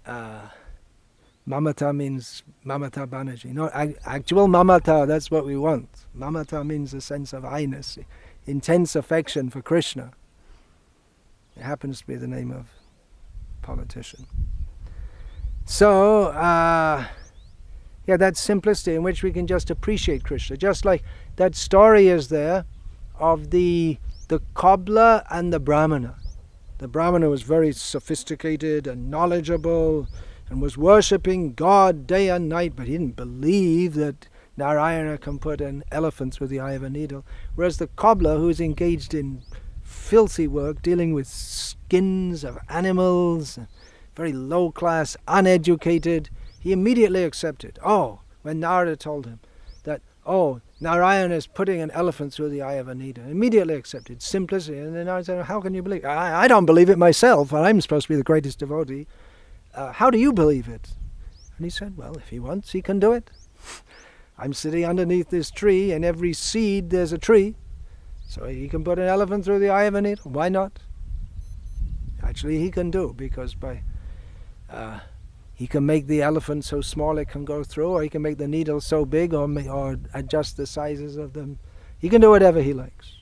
Mamata means Mamata Banerjee. Not actual Mamata, that's what we want. Mamata means a sense of I-ness, intense affection for Krishna. It happens to be the name of politician. So, that simplicity in which we can just appreciate Krishna. Just like that story is there of the cobbler and the brahmana. The Brahmana was very sophisticated and knowledgeable and was worshipping God day and night, but he didn't believe that Narayana can put an elephant through the eye of a needle. Whereas the cobbler, who is engaged in filthy work, dealing with skins of animals, very low class, uneducated, he immediately accepted. When Narada told him that, Narayana is putting an elephant through the eye of a needle, immediately accepted. Simplicity. And then Narada said, how can you believe it? I don't believe it myself, and I'm supposed to be the greatest devotee. How do you believe it? And he said, well, if he wants, he can do it. I'm sitting underneath this tree, and every seed there's a tree. So he can put an elephant through the eye of a needle. Why not? Actually, he can do, because he can make the elephant so small it can go through, or he can make the needle so big, or adjust the sizes of them. He can do whatever he likes.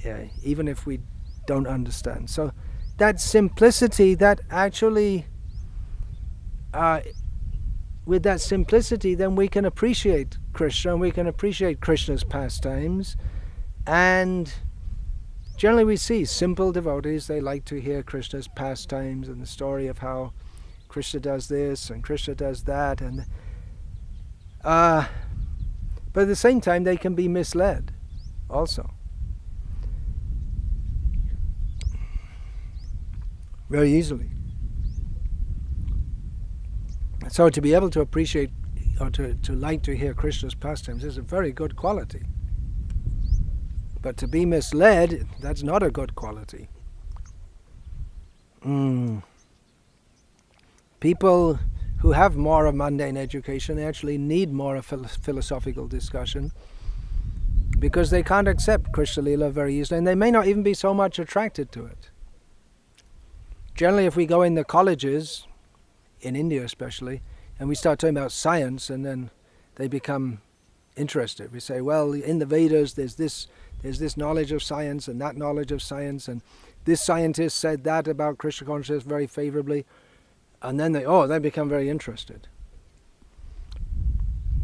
Yeah, even if we don't understand. So that simplicity, that actually, with that simplicity, then we can appreciate Krishna, and we can appreciate Krishna's pastimes. And generally we see simple devotees, they like to hear Krishna's pastimes and the story of how Krishna does this and Krishna does that, and but at the same time they can be misled also. Very easily. So to be able to appreciate or to like to hear Krishna's pastimes is a very good quality. But to be misled, that's not a good quality. People who have more of mundane education, they actually need more of philosophical discussion, because they can't accept Krishna Lila very easily, and they may not even be so much attracted to it. Generally, if we go in the colleges, in India especially, and we start talking about science, and then they become interested. We say, well, in the Vedas there's this knowledge of science and that knowledge of science, and this scientist said that about Krishna consciousness very favorably, and then they become very interested.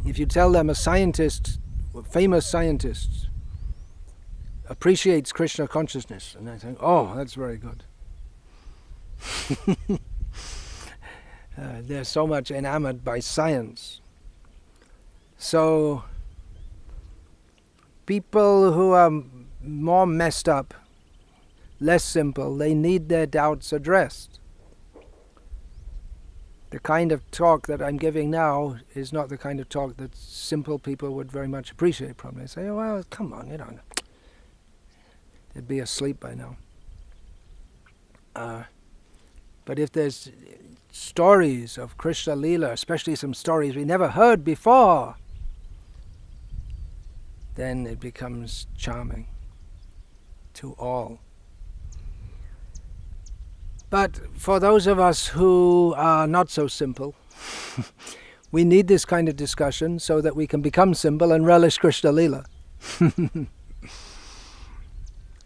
If you tell them a famous scientist appreciates Krishna consciousness, and they think, that's very good. They're so much enamored by science. So people who are more messed up, less simple, they need their doubts addressed. The kind of talk that I'm giving now is not the kind of talk that simple people would very much appreciate, probably. They say, well, come on, they'd be asleep by now. But if there's stories of Krishna Lila, especially some stories we never heard before, then it becomes charming to all. But for those of us who are not so simple, we need this kind of discussion so that we can become simple and relish Krishna Lila.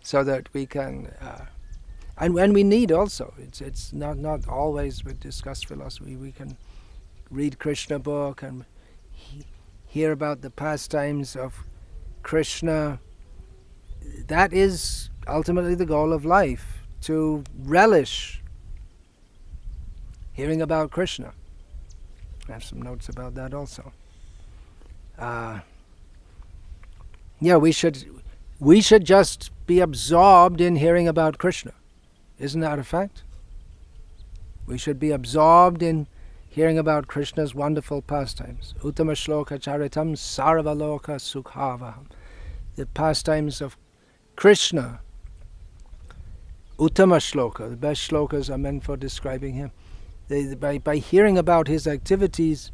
So that we can... And when we need also, it's not always we discuss philosophy. We can read Krishna book and hear about the pastimes of Krishna. That is ultimately the goal of life, to relish hearing about Krishna. I have some notes about that also. We should just be absorbed in hearing about Krishna. Isn't that a fact? We should be absorbed in hearing about Krishna's wonderful pastimes. Uttama shloka charitam sarvaloka sukhavaham. The pastimes of Krishna. Uttama shloka, the best shlokas are meant for describing him. By hearing about his activities,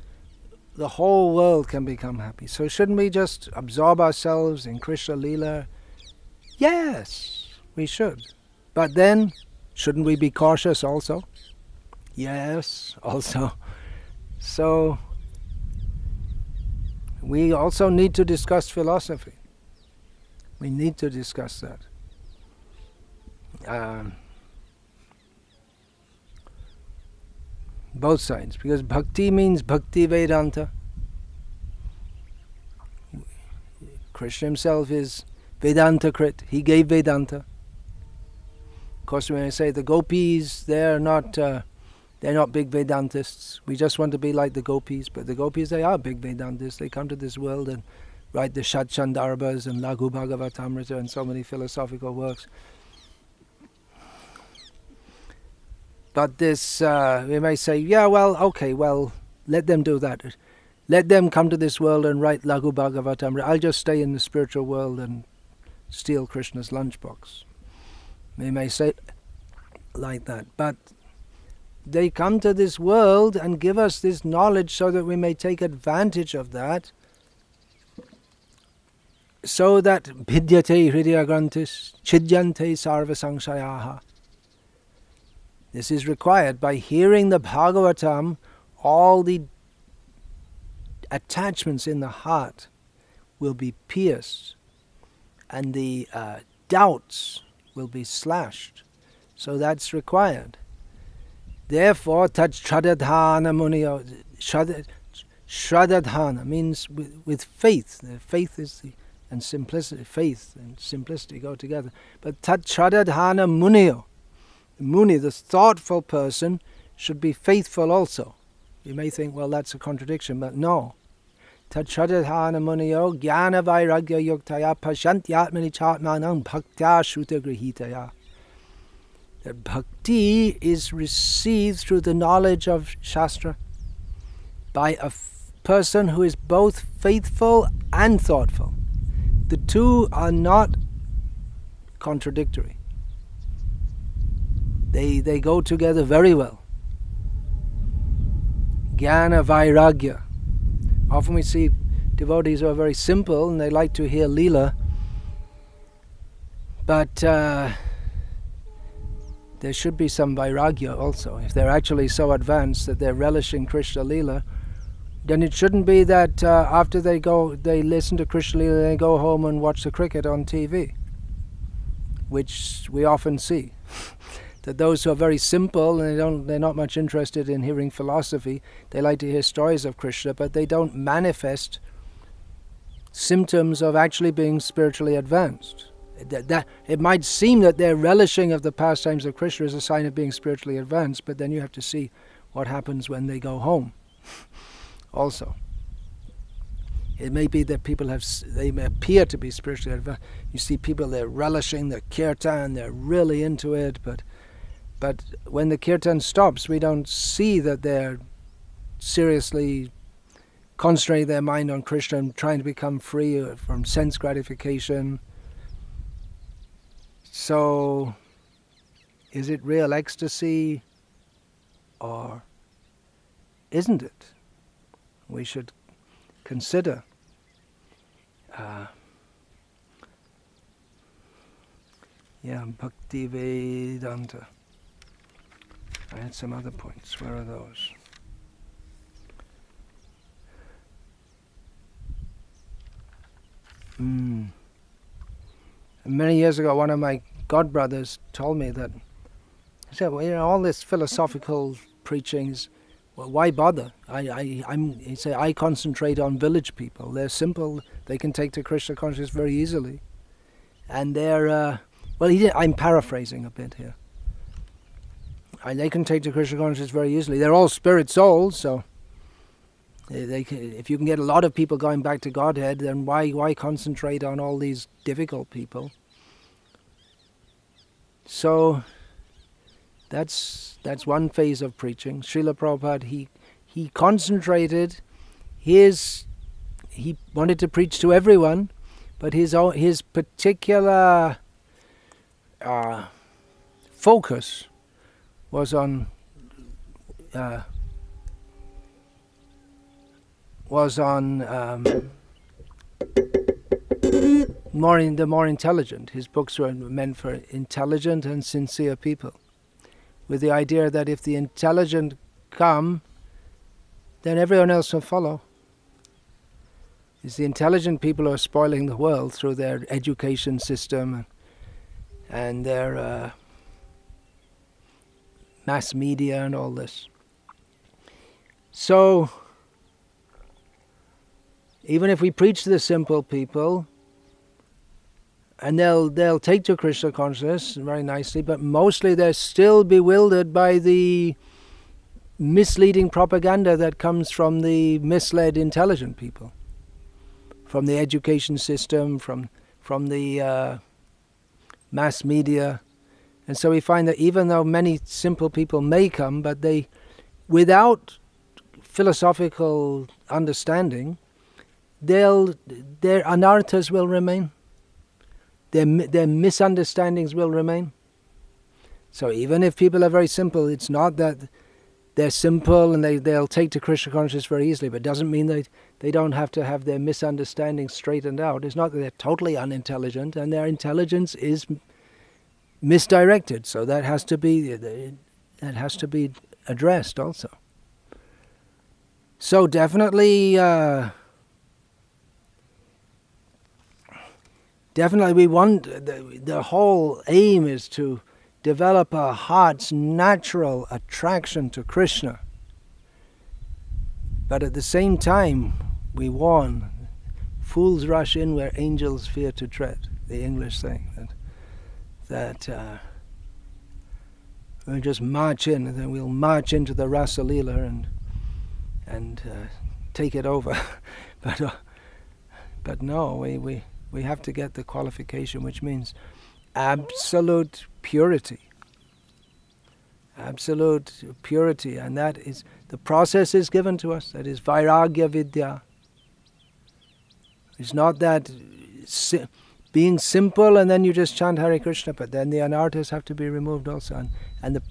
the whole world can become happy. So shouldn't we just absorb ourselves in Krishna Lila? Yes, we should. But then, shouldn't we be cautious also? Yes, also. So, we also need to discuss philosophy. We need to discuss that. Both sides, because bhakti means bhakti Vedanta. Krishna himself is Vedanta Krit. He gave Vedanta. course, when I say the gopis, they're not big Vedantists. We just want to be like the gopis, but the gopis, they are big Vedantists. They come to this world and write the Shat Chandarbhas and Laghu Bhagavatamrita and so many philosophical works. But this, we may say, yeah, well, okay, well, let them do that. Let them come to this world and write Laghu Bhagavatamrita. I'll just stay in the spiritual world and steal Krishna's lunchbox. We may say like that. But they come to this world and give us this knowledge so that we may take advantage of that, so that bhidyate hridaya grantis chidyante sarva sangshayaha. This is required. By hearing the Bhagavatam, all the attachments in the heart will be pierced, and the doubts will be slashed. So that's required. Therefore, tat shradadhana muniyo. Shradadhana means with faith. Faith is and simplicity. Faith and simplicity go together. But tat shradadhana muniyo. Muni, the thoughtful person, should be faithful also. You may think, well, that's a contradiction, but no. Tat shradadhana muniyo jnana vairagya yuktaya pashantyatmani chatmanam bhaktya shruta grihitaya. That bhakti is received through the knowledge of Shastra by a person who is both faithful and thoughtful. The two are not contradictory. They go together very well. Jnana vairagya. Often we see devotees who are very simple and they like to hear Leela, but there should be some vairagya also. If they're actually so advanced that they're relishing Krishna Leela, then it shouldn't be that after they listen to Krishna Leela, they go home and watch the cricket on TV, which we often see. That those who are very simple and they're not much interested in hearing philosophy, they like to hear stories of Krishna, but they don't manifest symptoms of actually being spiritually advanced. That it might seem that their relishing of the pastimes of Krishna is a sign of being spiritually advanced, but then you have to see what happens when they go home. Also, it may be that they may appear to be spiritually advanced. You see people, they're relishing the kirtan, they're really into it, but when the kirtan stops, we don't see that they're seriously concentrating their mind on Krishna and trying to become free from sense gratification. So, is it real ecstasy or isn't it? We should consider. Bhakti Vedanta. I had some other points. Where are those? Many years ago, one of my godbrothers told me that, he said, well, all this philosophical preachings, well, why bother? He said, I concentrate on village people. They're simple. They can take to Krishna consciousness very easily. And they're, I'm paraphrasing a bit here. They can take to Krishna consciousness very easily. They're all spirit souls, so if you can get a lot of people going back to Godhead, then why concentrate on all these difficult people? So that's one phase of preaching. Srila Prabhupada, he concentrated he wanted to preach to everyone, but his particular focus was on the more intelligent. His books were meant for intelligent and sincere people, with the idea that if the intelligent come, then everyone else will follow. It's the intelligent people who are spoiling the world through their education system and their mass media and all this. So, even if we preach to the simple people, And they'll take to Krishna consciousness very nicely, but mostly they're still bewildered by the misleading propaganda that comes from the misled intelligent people, from the education system, from the mass media. And so we find that even though many simple people may come, but they, without philosophical understanding, their anarthas will remain. Their misunderstandings will remain. So even if people are very simple, it's not that they're simple and they'll take to Krishna consciousness very easily, but it doesn't mean they don't have to have their misunderstandings straightened out. It's not that they're totally unintelligent, and their intelligence is misdirected. So that has to be addressed also. So definitely we want, the whole aim is to develop our heart's natural attraction to Krishna. But at the same time, we warn, fools rush in where angels fear to tread, the English saying, that we'll just march in, and then we'll march into the Rasa Leela and take it over. But no, we have to get the qualification, which means absolute purity. Absolute purity, and that is, the process is given to us, that is Vairagya Vidya. It's not that being simple and then you just chant Hare Krishna, but then the anarthas have to be removed also. And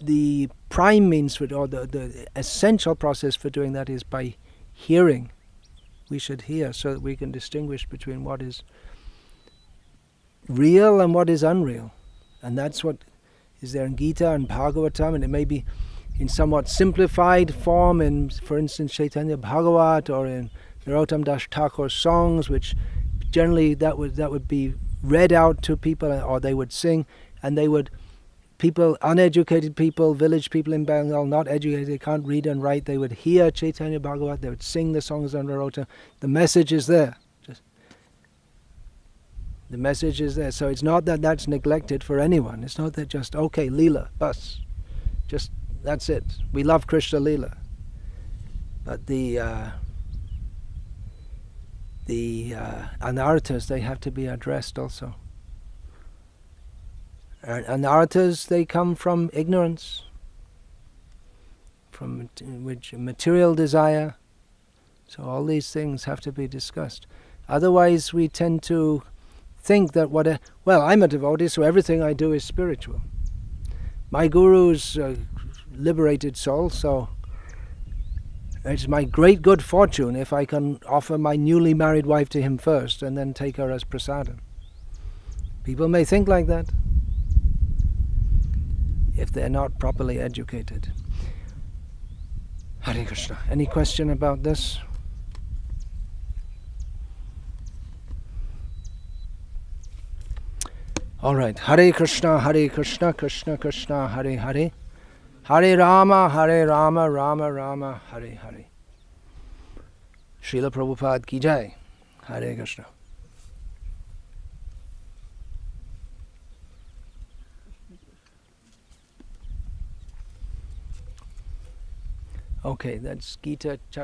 the prime means for, or the essential process for doing that is by hearing. We should hear so that we can distinguish between what is real and what is unreal. And that's what is there in Gita and Bhagavatam, and it may be in somewhat simplified form in, for instance, Chaitanya Bhagavat, or in Narottam Das Thakur's songs, which generally that would be read out to people, or they would sing, and uneducated people, village people in Bengal, not educated, they can't read and write, they would hear Chaitanya Bhagavat, they would sing the songs on Narottam. The message is there. The message is there. So it's not that that's neglected for anyone. It's not that just, okay, Leela, bus. Just, that's it. We love Krishna Leela. But the anarthas, they have to be addressed also. Anarthas, they come from ignorance, from which material desire. So all these things have to be discussed. Otherwise we tend to think that I'm a devotee, so everything I do is spiritual. My guru's a liberated soul, so it's my great good fortune if I can offer my newly married wife to him first and then take her as prasadam. People may think like that if they're not properly educated. Hare Krishna. Any question about this? All right. Hare Krishna, Krishna Krishna, Hare Hare. Hare Rama, Rama Rama, Hare Hare. Srila Prabhupada ki jai. Hare Krishna. Okay, that's Gita